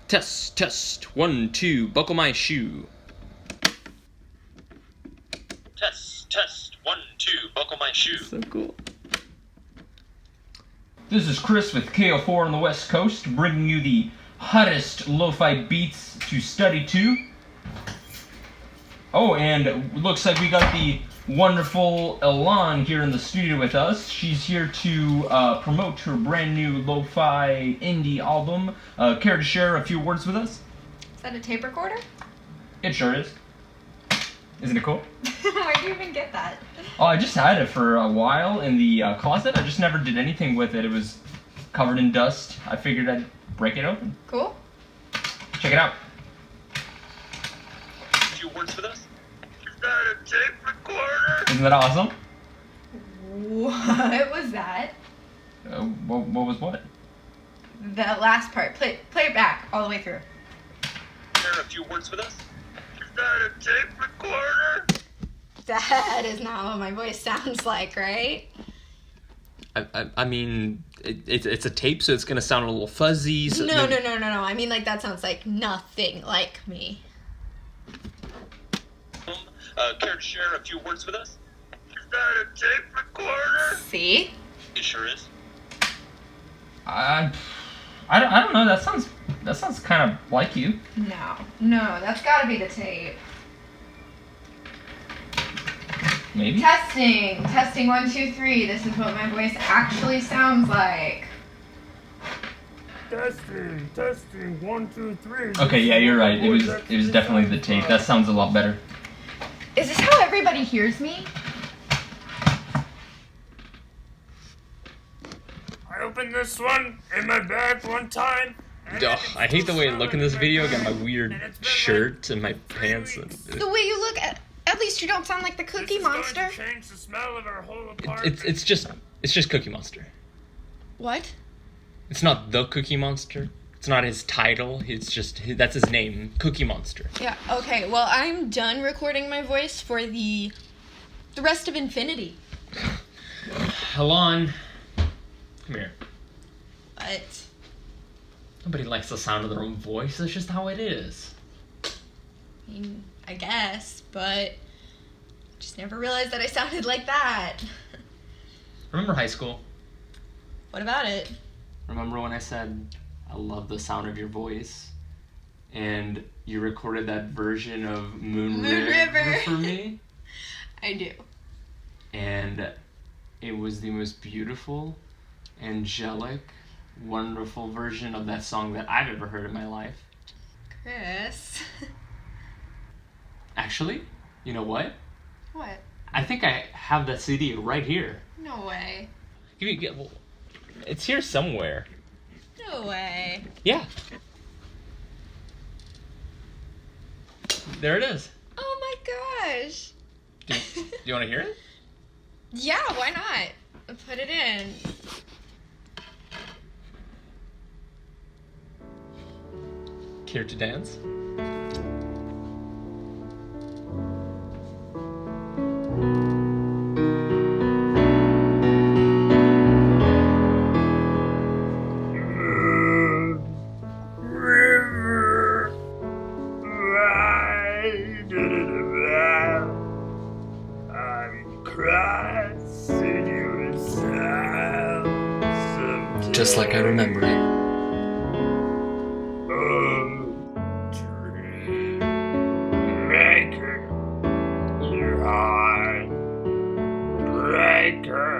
Test, test. 1, 2, buckle my shoe. Test, test. 1, 2, buckle my shoe. So cool. This is Chris with KO4 on the West Coast, bringing you the hottest lo-fi beats to study to. Oh, and it looks like we got the wonderful Elan here in the studio with us. She's here to promote her brand new lo-fi indie album. Care to share a few words with us? Is that a tape recorder? It sure is. Isn't it cool? Where'd you even get that? Oh, I just had it for a while in the closet. I just never did anything with it. It was covered in dust. I figured I'd break it open. Cool. Check it out. A few words for this? Is that a tape recorder? Isn't that awesome? What was that? What was what? The last part. Play it back all the way through. Share a few words for this? Is that a tape recorder? That is not what my voice sounds like, right? I mean, it's a tape, so it's gonna sound a little fuzzy. So No. I mean, like, that sounds like nothing like me. Care to share a few words with us? Is that a tape recorder? See? It sure is. I don't know. That sounds kind of like you. No, that's gotta be the tape. Maybe. Testing, 1, 2, 3. This is what my voice actually sounds like. Testing, 1, 2, 3. Okay, yeah, you're right. It was definitely the tape. That sounds a lot better. Is this how everybody hears me? I opened this one in my bag one time. Ugh, I hate the way I look in this video. I got my weird shirt and my pants. And The way you look at least you don't sound like the Cookie Monster. Change the smell of our whole it's just Cookie Monster. What? It's not the Cookie Monster. It's not his title. It's just that's his name, Cookie Monster. Yeah, okay. Well, I'm done recording my voice for the rest of infinity. Elan, come here. What? Nobody likes the sound of their own voice. That's just how it is. I mean, I guess, but just never realized that I sounded like that. Remember high school? What about it? Remember when I said, I love the sound of your voice? And you recorded that version of Moon River for me? I do. And it was the most beautiful, angelic, wonderful version of that song that I've ever heard in my life. Chris. Actually, you know what? What? I think I have that CD right here. No way. Well, it's here somewhere. No way. Yeah. There it is. Oh my gosh. Do you want to hear it? Yeah, why not? Put it in. Care to dance? river. I'm crossing your sound. Just like I remember it. Dream maker, your heart breaker.